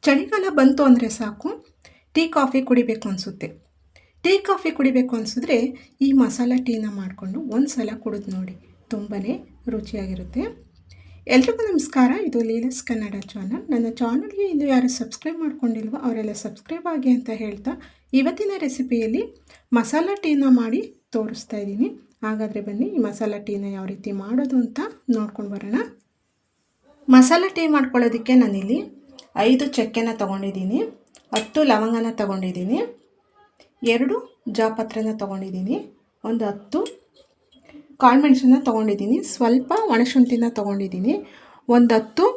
ಚಳಿಗಾಲ ಬಂತು ಅಂದರೆ ಸಾಕು ಟೀ ಕಾಫಿ ಕುಡಿಬೇಕು ಅನಿಸುತ್ತೆ. ಟೀ ಕಾಫಿ ಕುಡಿಬೇಕು ಅನಿಸಿದ್ರೆ ಈ ಮಸಾಲ ಟೀನ ಮಾಡಿಕೊಂಡು ಒಂದು ಸಲ ಕುಡಿದು ನೋಡಿ, ತುಂಬಾ ರುಚಿಯಾಗಿರುತ್ತೆ. ಎಲ್ರಿಗೂ ನಮಸ್ಕಾರ. ಇದು ಲೀಲಸ್ ಕನ್ನಡ ಚಾನಲ್. ನನ್ನ ಚಾನಲ್ಗೆ ಇನ್ನು ಯಾರು ಸಬ್ಸ್ಕ್ರೈಬ್ ಮಾಡ್ಕೊಂಡಿಲ್ವೋ ಅವರೆಲ್ಲ ಸಬ್ಸ್ಕ್ರೈಬ್ ಆಗಿ ಅಂತ ಹೇಳ್ತಾ ಇವತ್ತಿನ ರೆಸಿಪಿಯಲ್ಲಿ ಮಸಾಲ ಟೀನ ಮಾಡಿ ತೋರಿಸ್ತಾ ಇದ್ದೀನಿ. ಹಾಗಾದರೆ ಬನ್ನಿ ಈ ಮಸಾಲ ಟೀನ ಯಾವ ರೀತಿ ಮಾಡೋದು ಅಂತ ನೋಡ್ಕೊಂಡು ಬರೋಣ. ಮಸಾಲ ಟೀ ಮಾಡ್ಕೊಳ್ಳೋದಕ್ಕೆ ನಾನಿಲ್ಲಿ 5 ಚಕ್ಕೆನ ತೊಗೊಂಡಿದ್ದೀನಿ, 10 ಲವಂಗನ ತೊಗೊಂಡಿದ್ದೀನಿ, 2 ಜಾಪತ್ರೆನ ತೊಗೊಂಡಿದ್ದೀನಿ, ಒಂದು 10 ಕಾಳುಮೆಣಸನ್ನ ತೊಗೊಂಡಿದ್ದೀನಿ, ಸ್ವಲ್ಪ ಒಣಶುಂಠಿನ ತೊಗೊಂಡಿದ್ದೀನಿ, ಒಂದು 10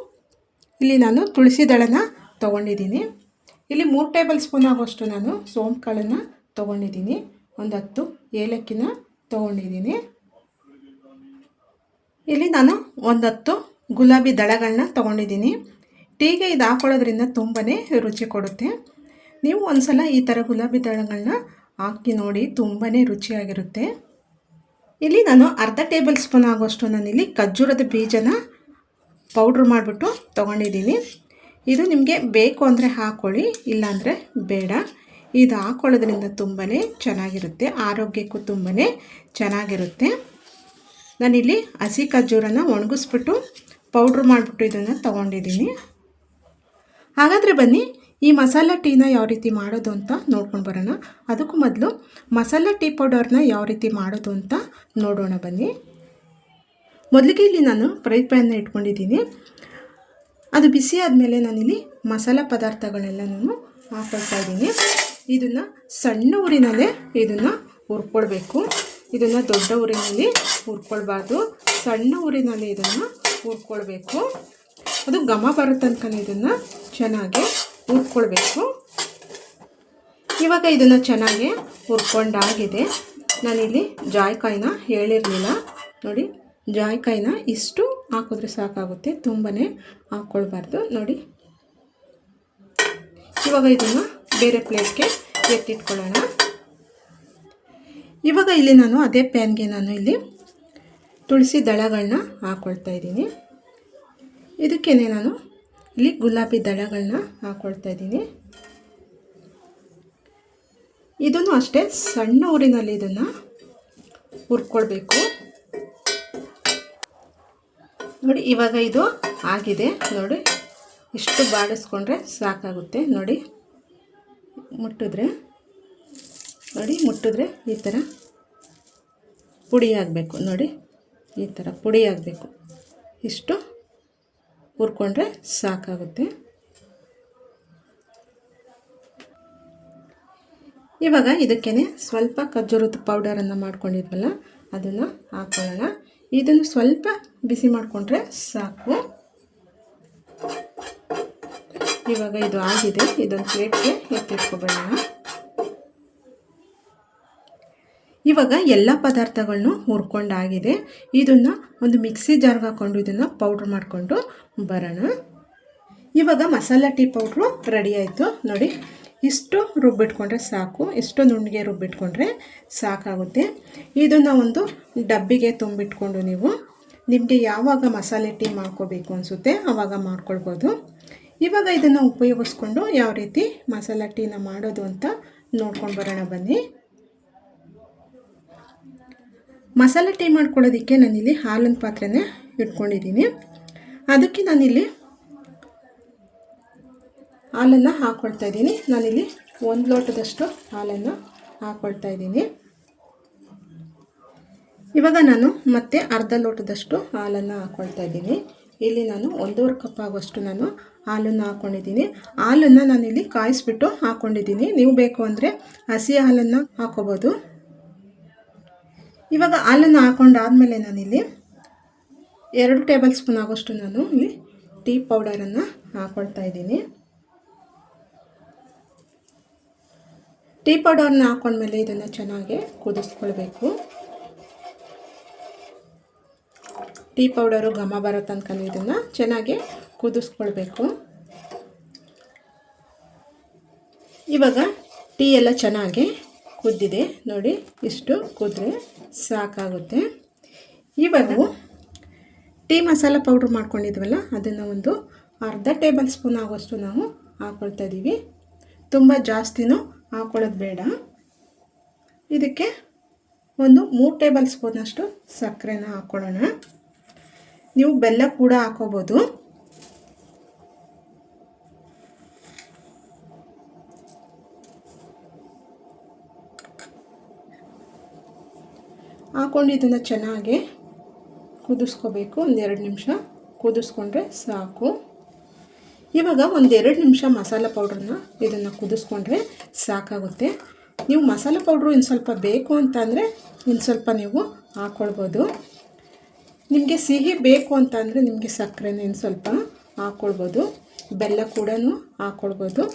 ಇಲ್ಲಿ ನಾನು ತುಳಸಿ ದಳನ ತೊಗೊಂಡಿದ್ದೀನಿ, ಇಲ್ಲಿ 3 ಟೇಬಲ್ ಸ್ಪೂನ್ ಆಗೋಷ್ಟು ನಾನು ಸೋಂಪು ಕಾಳನ್ನು ತೊಗೊಂಡಿದ್ದೀನಿ, ಒಂದು 10 ಏಲಕ್ಕಿನ ತೊಗೊಂಡಿದ್ದೀನಿ, ಇಲ್ಲಿ ನಾನು ಒಂದು 10 ಗುಲಾಬಿ ದಳಗಳನ್ನ ತೊಗೊಂಡಿದ್ದೀನಿ. ಟೀಗೆ ಇದು ಹಾಕೊಳ್ಳೋದ್ರಿಂದ ತುಂಬಾ ರುಚಿ ಕೊಡುತ್ತೆ. ನೀವು ಒಂದು ಸಲ ಈ ಥರ ಗುಲಾಬಿ ದಳಗಳನ್ನ ಹಾಕಿ ನೋಡಿ, ತುಂಬಾ ರುಚಿಯಾಗಿರುತ್ತೆ. ಇಲ್ಲಿ ನಾನು ಅರ್ಧ ಟೇಬಲ್ ಸ್ಪೂನ್ ಆಗೋಷ್ಟು ನಾನಿಲ್ಲಿ ಖರ್ಜೂರದ ಬೀಜನ ಪೌಡ್ರ್ ಮಾಡಿಬಿಟ್ಟು ತೊಗೊಂಡಿದ್ದೀನಿ. ಇದು ನಿಮಗೆ ಬೇಕು ಅಂದರೆ ಹಾಕ್ಕೊಳ್ಳಿ, ಇಲ್ಲಾಂದರೆ ಬೇಡ. ಇದು ಹಾಕ್ಕೊಳ್ಳೋದ್ರಿಂದ ತುಂಬಾ ಚೆನ್ನಾಗಿರುತ್ತೆ, ಆರೋಗ್ಯಕ್ಕೂ ತುಂಬಾ ಚೆನ್ನಾಗಿರುತ್ತೆ. ನಾನಿಲ್ಲಿ ಹಸಿ ಖರ್ಜೂರನ ಒಣಗಿಸ್ಬಿಟ್ಟು ಪೌಡ್ರ್ ಮಾಡಿಬಿಟ್ಟು ಇದನ್ನು ತೊಗೊಂಡಿದ್ದೀನಿ. ಹಾಗಾದರೆ ಬನ್ನಿ ಈ ಮಸಾಲ ಟೀನ ಯಾವ ರೀತಿ ಮಾಡೋದು ಅಂತ ನೋಡ್ಕೊಂಡು ಬರೋಣ. ಅದಕ್ಕೂ ಮೊದಲು ಮಸಾಲ ಟೀ ಪೌಡರ್ನ ಯಾವ ರೀತಿ ಮಾಡೋದು ಅಂತ ನೋಡೋಣ ಬನ್ನಿ. ಮೊದಲಿಗೆ ಇಲ್ಲಿ ನಾನು ಫ್ರೈ ಪ್ಯಾನ್ನ ಇಟ್ಕೊಂಡಿದ್ದೀನಿ. ಅದು ಬಿಸಿ ಆದಮೇಲೆ ನಾನಿಲ್ಲಿ ಮಸಾಲ ಪದಾರ್ಥಗಳೆಲ್ಲನೂ ಹಾಕ್ಕೊಳ್ತಾ ಇದ್ದೀನಿ. ಇದನ್ನು ಸಣ್ಣ ಊರಿನಲ್ಲೇ ಇದನ್ನು ಹುರ್ಕೊಳ್ಬೇಕು. ಇದನ್ನು ದೊಡ್ಡ ಊರಿನಲ್ಲಿ ಹುರ್ಕೊಳ್ಬಾರ್ದು, ಸಣ್ಣ ಊರಿನಲ್ಲಿ ಇದನ್ನು ಹುರ್ಕೊಳ್ಬೇಕು. ಅದು ಘಮ ಬರೋ ತನಕ ಇದನ್ನು ಚೆನ್ನಾಗಿ ಹುರ್ಕೊಳ್ಬೇಕು. ಇವಾಗ ಇದನ್ನು ಚೆನ್ನಾಗಿ ಹುರ್ಕೊಂಡಾಗಿದೆ. ನಾನಿಲ್ಲಿ ಜಾಯಿಕಾಯಿನ ಹೇಳಿರಲಿಲ್ಲ ನೋಡಿ, ಜಾಯಿಕಾಯಿನ ಇಷ್ಟು ಹಾಕಿದ್ರೆ ಸಾಕಾಗುತ್ತೆ, ತುಂಬಾ ಹಾಕ್ಕೊಳ್ಬಾರ್ದು ನೋಡಿ. ಇವಾಗ ಇದನ್ನು ಬೇರೆ ಪ್ಲೇಟ್ಗೆ ಎತ್ತಿಟ್ಕೊಳ್ಳೋಣ. ಇವಾಗ ಇಲ್ಲಿ ನಾನು ಅದೇ ಪ್ಯಾನ್ಗೆ ನಾನು ಇಲ್ಲಿ ತುಳಸಿ ದಳಗಳನ್ನ ಹಾಕ್ಕೊಳ್ತಾ ಇದ್ದೀನಿ. ಇದಕ್ಕೇ ನಾನು ಇಲ್ಲಿ ಗುಲಾಬಿ ದಳಗಳನ್ನ ಹಾಕ್ಕೊಳ್ತಾ ಇದ್ದೀನಿ. ಇದನ್ನು ಅಷ್ಟೇ ಸಣ್ಣ ಊರಿನಲ್ಲಿ ಇದನ್ನು ಹುರ್ಕೊಳ್ಬೇಕು ನೋಡಿ. ಇವಾಗ ಇದು ಆಗಿದೆ ನೋಡಿ, ಇಷ್ಟು ಬಾಡಿಸ್ಕೊಂಡ್ರೆ ಸಾಕಾಗುತ್ತೆ ನೋಡಿ. ಮುಟ್ಟಿದ್ರೆ ನೋಡಿ, ಮುಟ್ಟಿದ್ರೆ ಈ ಥರ ಪುಡಿ ಆಗಬೇಕು ನೋಡಿ, ಈ ಥರ ಪುಡಿ ಆಗಬೇಕು. ಇಷ್ಟು ಹುರ್ಕೊಂಡ್ರೆ ಸಾಕಾಗುತ್ತೆ. ಇವಾಗ ಇದಕ್ಕೇ ಸ್ವಲ್ಪ ಖರ್ಜೂರದ ಪೌಡರನ್ನು ಮಾಡ್ಕೊಂಡಿದ್ವಲ್ಲ ಅದನ್ನು ಹಾಕ್ಕೊಳ್ಳೋಣ. ಇದನ್ನು ಸ್ವಲ್ಪ ಬಿಸಿ ಮಾಡಿಕೊಂಡ್ರೆ ಸಾಕು. ಇವಾಗ ಇದು ಆಗಿದೆ, ಇದೊಂದು ಪ್ಲೇಟ್ಗೆ ಎತ್ತಿಟ್ಕೊಬೇಡೋಣ. ಇವಾಗ ಎಲ್ಲ ಪದಾರ್ಥಗಳನ್ನು ಹುರ್ಕೊಂಡಾಗಿದೆ. ಇದನ್ನು ಒಂದು ಮಿಕ್ಸಿ ಜಾರ್ಗೆ ಹಾಕ್ಕೊಂಡು ಇದನ್ನು ಪೌಡ್ರ್ ಮಾಡಿಕೊಂಡು ಬರೋಣ. ಇವಾಗ ಮಸಾಲ ಟೀ ಪೌಡ್ರು ರೆಡಿ ಆಯಿತು ನೋಡಿ. ಇಷ್ಟು ರುಬ್ಬಿಟ್ಕೊಂಡ್ರೆ ಸಾಕು, ಇಷ್ಟು ನುಣ್ಣಗೆ ರುಬ್ಬಿಟ್ಕೊಂಡ್ರೆ ಸಾಕಾಗುತ್ತೆ. ಇದನ್ನು ಒಂದು ಡಬ್ಬಿಗೆ ತುಂಬಿಟ್ಕೊಂಡು ನೀವು ನಿಮಗೆ ಯಾವಾಗ ಮಸಾಲೆ ಟೀ ಮಾಡ್ಕೋಬೇಕು ಅನಿಸುತ್ತೆ ಆವಾಗ ಮಾಡ್ಕೊಳ್ಬೋದು. ಇವಾಗ ಇದನ್ನು ಉಪಯೋಗಿಸ್ಕೊಂಡು ಯಾವ ರೀತಿ ಮಸಾಲ ಟೀನ ಮಾಡೋದು ಅಂತ ನೋಡ್ಕೊಂಡು ಬರೋಣ ಬನ್ನಿ. ಮಸಾಲೆ ಟೀ ಮಾಡ್ಕೊಳ್ಳೋದಕ್ಕೆ ನಾನಿಲ್ಲಿ ಹಾಲಿನ ಪಾತ್ರೆನೇ ಇಟ್ಕೊಂಡಿದ್ದೀನಿ. ಅದಕ್ಕೆ ನಾನಿಲ್ಲಿ ಹಾಲನ್ನು ಹಾಕ್ಕೊಳ್ತಾ ಇದ್ದೀನಿ. ನಾನಿಲ್ಲಿ 1 ಲೋಟದಷ್ಟು ಹಾಲನ್ನು ಹಾಕ್ಕೊಳ್ತಾ ಇದ್ದೀನಿ. ಇವಾಗ ನಾನು ಮತ್ತೆ ಅರ್ಧ ಲೋಟದಷ್ಟು ಹಾಲನ್ನು ಹಾಕ್ಕೊಳ್ತಾ ಇದ್ದೀನಿ. ಇಲ್ಲಿ ನಾನು 1.5 ಕಪ್ ಆಗೋಷ್ಟು ನಾನು ಹಾಲನ್ನು ಹಾಕ್ಕೊಂಡಿದ್ದೀನಿ. ಹಾಲನ್ನು ನಾನಿಲ್ಲಿ ಕಾಯಿಸ್ಬಿಟ್ಟು ಹಾಕ್ಕೊಂಡಿದ್ದೀನಿ. ನೀವು ಬೇಕು ಅಂದರೆ ಹಸಿ ಹಾಲನ್ನು ಹಾಕ್ಕೋಬೋದು. ಇವಾಗ ಹಾಲನ್ನು ಹಾಕ್ಕೊಂಡಾದಮೇಲೆ ನಾನಿಲ್ಲಿ 2 ಟೇಬಲ್ ಸ್ಪೂನ್ ಆಗೋಷ್ಟು ನಾನು ಇಲ್ಲಿ ಟೀ ಪೌಡರನ್ನು ಹಾಕ್ಕೊಳ್ತಾ ಇದ್ದೀನಿ. ಟೀ ಪೌಡರ್ನ ಹಾಕ್ಕೊಂಡ್ಮೇಲೆ ಇದನ್ನು ಚೆನ್ನಾಗಿ ಕುದಿಸ್ಕೊಳ್ಬೇಕು. ಟೀ ಪೌಡರು ಘಮ ಬರೋ ತನಕ ಇದನ್ನು ಚೆನ್ನಾಗಿ ಕುದಿಸ್ಕೊಳ್ಬೇಕು. ಇವಾಗ ಟೀ ಎಲ್ಲ ಚೆನ್ನಾಗಿ ಕುದ್ದಿದೆ ನೋಡಿ, ಇಷ್ಟು ಕುದ್ರೆ ಸಾಕಾಗುತ್ತೆ. ಇವಾಗ ಟೀ ಮಸಾಲ ಪೌಡ್ರ್ ಮಾಡ್ಕೊಂಡಿದ್ವಲ್ಲ ಅದನ್ನು ಒಂದು ಅರ್ಧ ಟೇಬಲ್ ಸ್ಪೂನ್ ಆಗೋಷ್ಟು ನಾವು ಹಾಕ್ಕೊಳ್ತಾ ಇದ್ದೀವಿ. ತುಂಬ ಜಾಸ್ತಿನೂ ಹಾಕ್ಕೊಳ್ಳೋದು ಬೇಡ. ಇದಕ್ಕೆ ಒಂದು 3 ಟೇಬಲ್ ಸ್ಪೂನಷ್ಟು ಸಕ್ಕರೆನ ಹಾಕ್ಕೊಳ್ಳೋಣ. ನೀವು ಬೆಲ್ಲ ಕೂಡ ಹಾಕ್ಕೋಬೋದು. ಹಾಕ್ಕೊಂಡು ಇದನ್ನು ಚೆನ್ನಾಗಿ ಕುದಿಸ್ಕೋಬೇಕು. 1-2 ನಿಮಿಷ ಕುದಿಸ್ಕೊಂಡ್ರೆ ಸಾಕು. ಇವಾಗ 1-2 ನಿಮಿಷ ಮಸಾಲೆ ಪೌಡ್ರನ್ನ ಇದನ್ನು ಕುದಿಸ್ಕೊಂಡ್ರೆ ಸಾಕಾಗುತ್ತೆ. ನೀವು ಮಸಾಲೆ ಪೌಡ್ರು ಇನ್ನು ಸ್ವಲ್ಪ ಬೇಕು ಅಂತಂದರೆ ಇನ್ನು ಸ್ವಲ್ಪ ನೀವು ಹಾಕ್ಕೊಳ್ಬೋದು. ನಿಮಗೆ ಸಿಹಿ ಬೇಕು ಅಂತಂದರೆ ನಿಮಗೆ ಸಕ್ಕರೆನ ಇನ್ನು ಸ್ವಲ್ಪ ಹಾಕ್ಕೊಳ್ಬೋದು, ಬೆಲ್ಲ ಕೂಡ ಹಾಕ್ಕೊಳ್ಬೋದು.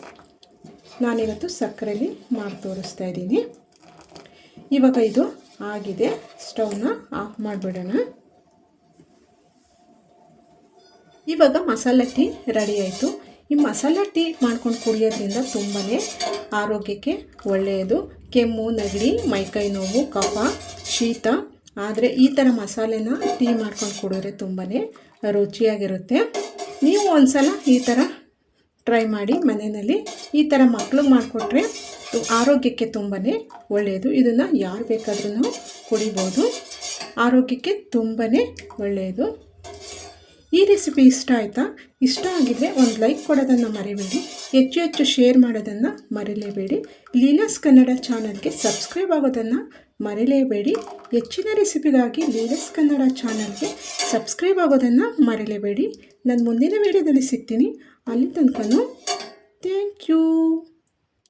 ನಾನಿವತ್ತು ಸಕ್ಕರೆಯಲ್ಲಿ ಮಾಡಿ ತೋರಿಸ್ತಾ ಇದ್ದೀನಿ. ಇವಾಗ ಇದು ಆಗಿದೆ, ಸ್ಟವ್ನ ಆಫ್ ಮಾಡಿಬಿಡೋಣ. ಇವಾಗ ಮಸಾಲೆ ಟೀ ರೆಡಿ ಆಯಿತು. ಈ ಮಸಾಲೆ ಟೀ ಮಾಡ್ಕೊಂಡು ಕುಡಿಯೋದ್ರಿಂದ ತುಂಬಾ ಆರೋಗ್ಯಕ್ಕೆ ಒಳ್ಳೆಯದು. ಕೆಮ್ಮು, ನೆಗಡಿ, ಮೈಕೈ ನೋವು, ಕಫ, ಶೀತ ಆದರೆ ಈ ಥರ ಮಸಾಲೆನ ಟೀ ಮಾಡ್ಕೊಂಡು ಕುಡಿದ್ರೆ ತುಂಬಾ ರುಚಿಯಾಗಿರುತ್ತೆ. ನೀವು ಒಂದ್ಸಲ ಈ ಥರ ಟ್ರೈ ಮಾಡಿ ಮನೆಯಲ್ಲಿ. ಈ ಥರ ಮಕ್ಳಿಗೆ ಮಾಡಿಕೊಟ್ರೆ ಆರೋಗ್ಯಕ್ಕೆ ತುಂಬಾ ಒಳ್ಳೆಯದು. ಇದನ್ನು ಯಾರು ಬೇಕಾದ್ರೂ ಕುಡಿಬೋದು, ಆರೋಗ್ಯಕ್ಕೆ ತುಂಬಾ ಒಳ್ಳೆಯದು. ಈ ರೆಸಿಪಿ ಇಷ್ಟ ಆಯಿತಾ? ಇಷ್ಟ ಆಗಿದ್ರೆ ಒಂದು ಲೈಕ್ ಕೊಡೋದನ್ನು ಮರಿಬೇಡಿ, ಹೆಚ್ಚು ಶೇರ್ ಮಾಡೋದನ್ನು ಮರಿಲೇಬೇಡಿ. ಲೀಲಾಸ್ ಕನ್ನಡ ಚಾನಲ್ಗೆ ಸಬ್ಸ್ಕ್ರೈಬ್ ಆಗೋದನ್ನು ಮರಿಲೇಬೇಡಿ. ಹೆಚ್ಚಿನ ರೆಸಿಪಿಗಾಗಿ ಲೀಲಾಸ್ ಕನ್ನಡ ಚಾನಲ್ಗೆ ಸಬ್ಸ್ಕ್ರೈಬ್ ಆಗೋದನ್ನು ಮರಿಲೇಬೇಡಿ. ನಾನು ಮುಂದಿನ ವೀಡಿಯೋದಲ್ಲಿ ಸಿಗ್ತೀನಿ. ಅಲ್ಲಿ ತನಕ ಥ್ಯಾಂಕ್ ಯು.